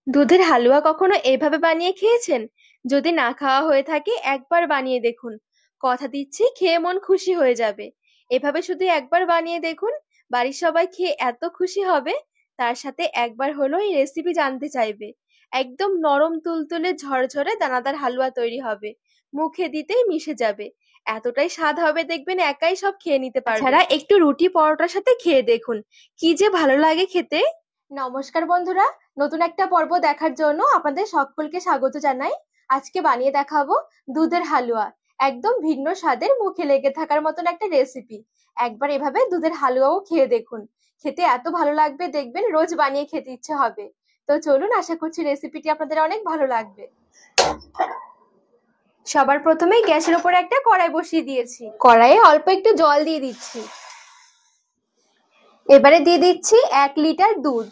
দুধের হালুয়া কখনো এইভাবে বানিয়ে খেয়েছেন? যদি না খাওয়া হয়ে থাকে একবার বানিয়ে দেখুন। কথা দিচ্ছি খেয়ে মন খুশি হয়ে যাবে। এভাবে শুধু একবার বানিয়ে দেখুন, বাড়ির সবাই খেয়ে এত খুশি হবে, তার সাথে একবার হলো এই রেসিপি জানতে চাইবে। একদম নরম তুলতুলে ঝরঝরে দানাদার হালুয়া তৈরি হবে, মুখে দিতেই মিশে যাবে। এতটাই স্বাদ হবে দেখবেন একাই সব খেয়ে নিতে পারবে। ছাড়া একটু রুটি পরোটার সাথে খেয়ে দেখুন, কি যে ভালো লাগে খেতে। নমস্কার বন্ধুরা, নতুন একটা পর্ব দেখার জন্য আপনাদের সকলকে স্বাগত জানাই। আজকে বানিয়ে দেখাবো দুধের হালুয়া। একদম ভিন্ন স্বাদের, মুখে লেগে থাকার মতন একটা রেসিপি। একবার এভাবে দুধের হালুয়াও খেয়ে দেখুন, খেতে এত ভালো লাগবে দেখবেন রোজ বানিয়ে খেতে ইচ্ছে হবে। তো চলুন, আশা করছি রেসিপিটি আপনাদের অনেক ভালো লাগবে। সবার প্রথমেই গ্যাসের উপরে একটা কড়াই বসিয়ে দিয়েছি, কড়াইয়ে অল্প একটু জল দিয়ে দিচ্ছি। এবারে দিয়ে দিচ্ছি 1 লিটার দুধ।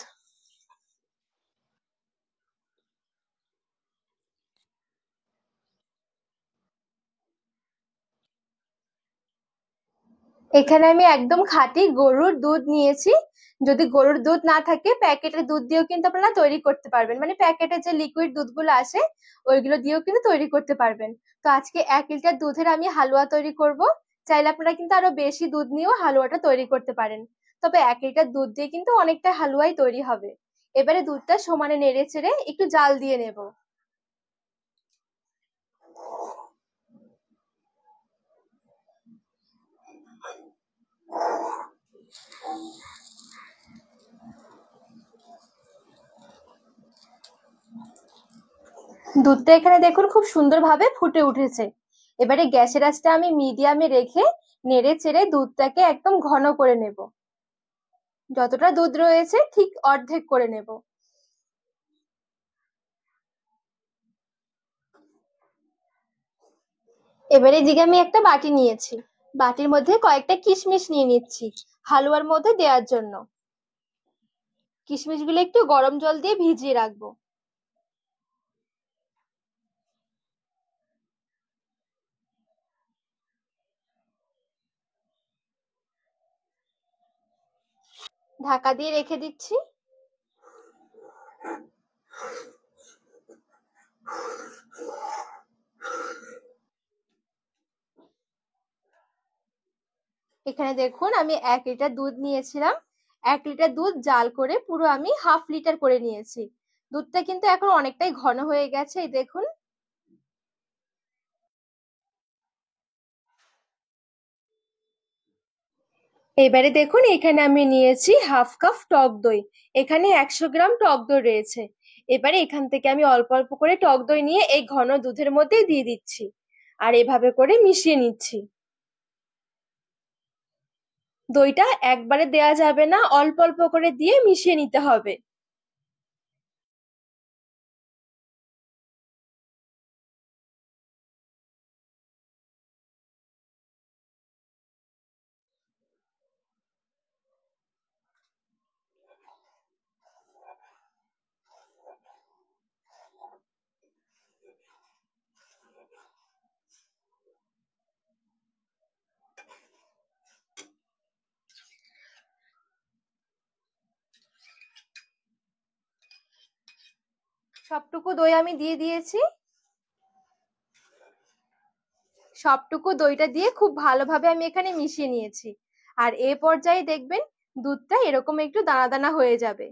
এখানে আমি একদম খাঁটি গরুর দুধ নিয়েছি। যদি গরুর দুধ না থাকে প্যাকেটের দুধ দিয়েও কিন্তু আপনারা তৈরি করতে পারবেন, মানে প্যাকেটের যে লিকুইড দুধগুলো আসে ওইগুলো দিয়েও কিন্তু তৈরি করতে পারবেন। তো আজকে 1 লিটার দুধের আমি হালুয়া তৈরি করব। চাইলে আপনারা কিন্তু আরো বেশি দুধ নিয়েও হালুয়াটা তৈরি করতে পারেন, তবে 1 লিটার দুধ দিয়ে কিন্তু অনেকটা হালুয়াই তৈরি হবে। এবারে দুধটা সমানে নেড়ে চেড়ে একটু জাল দিয়ে নেব। দুধটা এখানে দেখুন খুব সুন্দরভাবে ফুটে উঠেছে। এবারে গ্যাসের আঁচটা আমি মিডিয়ামে রেখে নেড়ে চেড়ে দুধটাকে একদম ঘন করে নেব। যতটা দুধ রয়েছে ঠিক অর্ধেক করে নেব। এবারে এদিকে আমি একটা বাটি নিয়েছি, বাটির মধ্যে কয়েকটা কিশমিশ নিয়ে নিচ্ছি হালুয়ার মধ্যে দেওয়ার জন্য। কিশমিশগুলো একটু গরম জল দিয়ে ভিজিয়ে রাখবো। ঢাকা দিয়ে রেখে দিচ্ছি। এখানে দেখুন আমি 1 লিটার দুধ নিয়েছিলাম, 1 লিটার দুধ জাল করে পুরো আমি হাফ লিটার করে নিয়েছি। দুধটা কিন্তু এখন অনেকটাই ঘন হয়ে গেছে, এই দেখুন। এবারে দেখুন এখানে আমি নিয়েছি হাফ কাপ টক দই। এখানে 100 গ্রাম টক দই রয়েছে। এবারে এখান থেকে আমি অল্প অল্প করে টক দই নিয়ে এই ঘন দুধের মধ্যে দিয়ে দিচ্ছি, আর এভাবে করে মিশিয়ে নিচ্ছি। দইটা একবারে দেয়া যাবে না, অল্প অল্প করে দিয়ে মিশিয়ে নিতে হবে। সবটুকু দই আমি দিয়ে দিয়েছি। সবটুকু দইটা দিয়ে খুব ভালোভাবে আমি এখানে মিশিয়ে নিয়েছি। আর এ পর্যায়ে দেখবেন দুধটা এরকম একটু দানা দানা হয়ে যাবে।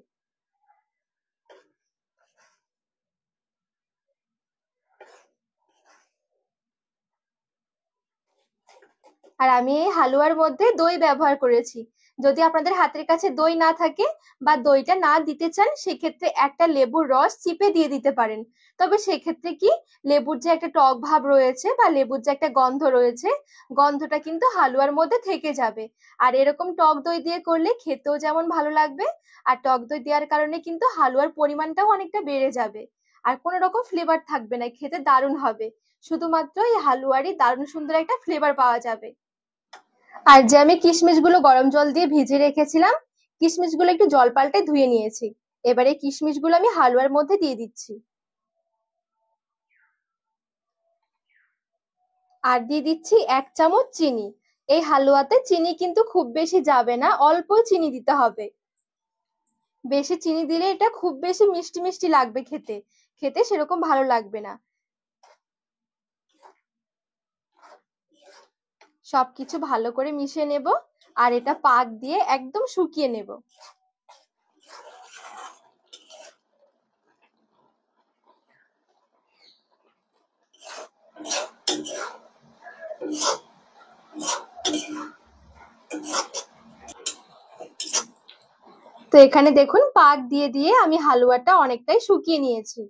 আর আমি এই হালুয়ার মধ্যে দই ব্যবহার করেছি। যদি আপনাদের হাতের কাছে দই না থাকে বা দইটা না দিতে চান, সেক্ষেত্রে একটা লেবুর রস চিপে দিয়ে দিতে পারেন। তবে সেক্ষেত্রে কি, লেবুর যে একটা টক ভাব রয়েছে বা লেবুর যে একটা গন্ধ রয়েছে, গন্ধটা কিন্তু হালুয়ার মধ্যে থেকে যাবে। আর এরকম টক দই দিয়ে করলে খেতেও যেমন ভালো লাগবে, আর টক দই দেওয়ার কারণে কিন্তু হালুয়ার পরিমাণটাও অনেকটা বেড়ে যাবে। আর কোনো রকম ফ্লেভার থাকবে না, খেতে দারুণ হবে। শুধুমাত্র এই হালুয়ারই দারুণ সুন্দর একটা ফ্লেভার পাওয়া যাবে। আর যে আমি কিশমিশ গুলো গরম জল দিয়ে ভিজিয়ে রেখেছিলাম, কিশমিশ গুলো একটু জল পাল্টে ধুয়ে নিয়েছি। এবারে কিশমিশ গুলো আমি হালুয়ার মধ্যে দিয়ে দিচ্ছি। আর দিয়ে দিচ্ছি 1 চামচ চিনি। এই হালুয়াতে চিনি কিন্তু খুব বেশি যাবে না, অল্প চিনি দিতে হবে। বেশি চিনি দিলে এটা খুব বেশি মিষ্টি মিষ্টি লাগবে খেতে, খেতে সেরকম ভালো লাগবে না। সবকিছু ভালো করে মিশিয়ে নেব আর এটা পাক দিয়ে একদম শুকিয়ে নেব। তো এখানে দেখুন পাক দিয়ে দিয়ে আমি হালুয়াটা অনেকটাই শুকিয়ে নিয়েছি।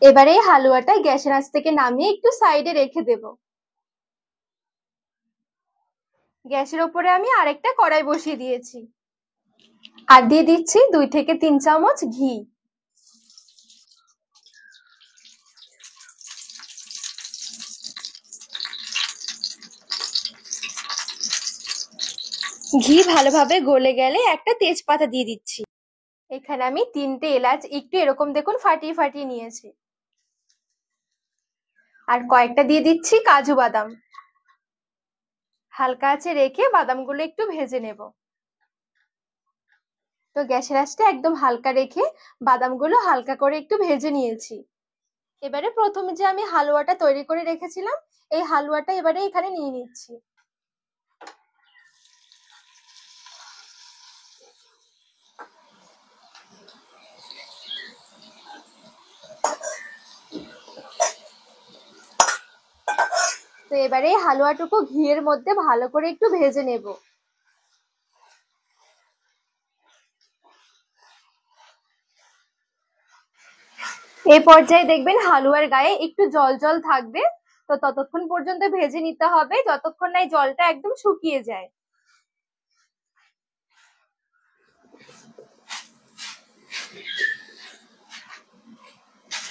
এবারে এই হালুয়াটা গ্যাসের আঁচ থেকে নামিয়ে একটু সাইডে রেখে দেব। গ্যাসের ওপরে আমি আরেকটা কড়াই বসিয়ে দিয়েছি আর দিয়ে দিচ্ছি 2 থেকে 3 চামচ ঘি। ঘি ভালোভাবে গলে গেলে একটা তেজপাতা দিয়ে দিচ্ছি। এখানে আমি 3টে এলাচ একটু এরকম দেখুন ফাটিয়ে ফাটিয়ে নিয়েছি। আর কয়েকটা দিয়ে দিচ্ছি কাজু বাদাম। হালকা আঁচে রেখে বাদামগুলো একটু ভেজে নেব। তো গ্যাসের আঁচটা একদম হালকা রেখে বাদামগুলো হালকা করে একটু ভেজে নিয়েছি। এবারে প্রথমে যে আমি হালুয়াটা তৈরি করে রেখেছিলাম, এই হালুয়াটা এবারে এখানে নিয়ে নিচ্ছি। তো এবারে হালুয়াটুকু ঘিয়ের মধ্যে ভালো করে একটু ভেজে নেব। এই পর্যায়ে দেখবেন হালুয়ার গায়ে একটু জল জল থাকবে, তো ততক্ষণ পর্যন্ত ভেজে নিতে হবে যতক্ষণ না এই জলটা একদম শুকিয়ে যায়।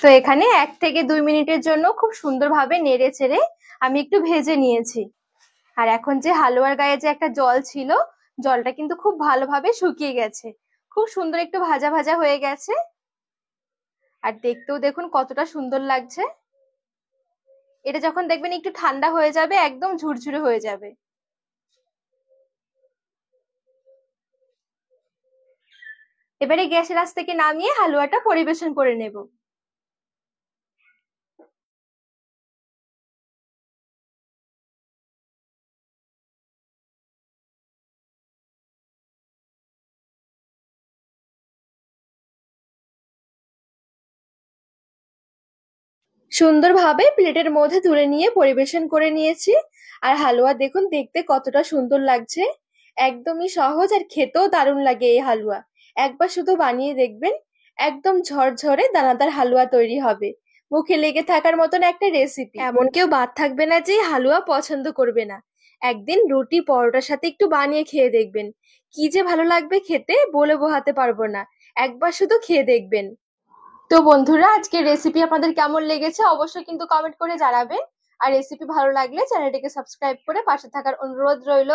তো এখানে 1 থেকে 2 মিনিটের জন্য খুব সুন্দরভাবে নেড়ে চেড়ে আমি একটু ভেজে নিয়েছি। আর এখন যে হালুয়ার গায়ে যে একটা জল ছিল, জলটা কিন্তু খুব ভালোভাবে শুকিয়ে গেছে, খুব সুন্দর একটু ভাজা ভাজা হয়ে গেছে। আর দেখতেও দেখুন কতটা সুন্দর লাগছে। এটা যখন দেখবেন একটু ঠান্ডা হয়ে যাবে একদম ঝুরঝুরে হয়ে যাবে। এবারে গ্যাসের আঁচ থেকে নামিয়ে হালুয়াটা পরিবেশন করে নেব। সুন্দরভাবে প্লেটের মধ্যে তুলে নিয়ে পরিবেশন করে নিয়েছি। আর হালুয়া দেখুন দেখতে কতটা সুন্দর লাগছে, একদমই সহজ আর খেতেও দারুণ লাগে এই হালুয়া। একবার শুধু বানিয়ে দেখবেন, একদম ঝরঝরে দানাদার হালুয়া তৈরি হবে। মুখে লেগে থাকার মতন একটা রেসিপি, এমন কেউ বাদ থাকবে না যে হালুয়া পছন্দ করবে না। একদিন রুটি পরোটার সাথে একটু বানিয়ে খেয়ে দেখবেন, কি যে ভালো লাগবে খেতে বলে বোঝাতে পারবো না। একবার শুধু খেয়ে দেখবেন। তো বন্ধুরা, আজকের রেসিপি আপনাদের কেমন লেগেছে অবশ্যই কিন্তু কমেন্ট করে জানাবেন। আর রেসিপি ভালো লাগলে চ্যানেলটিকে সাবস্ক্রাইব করে পাশে থাকার অনুরোধ রইল।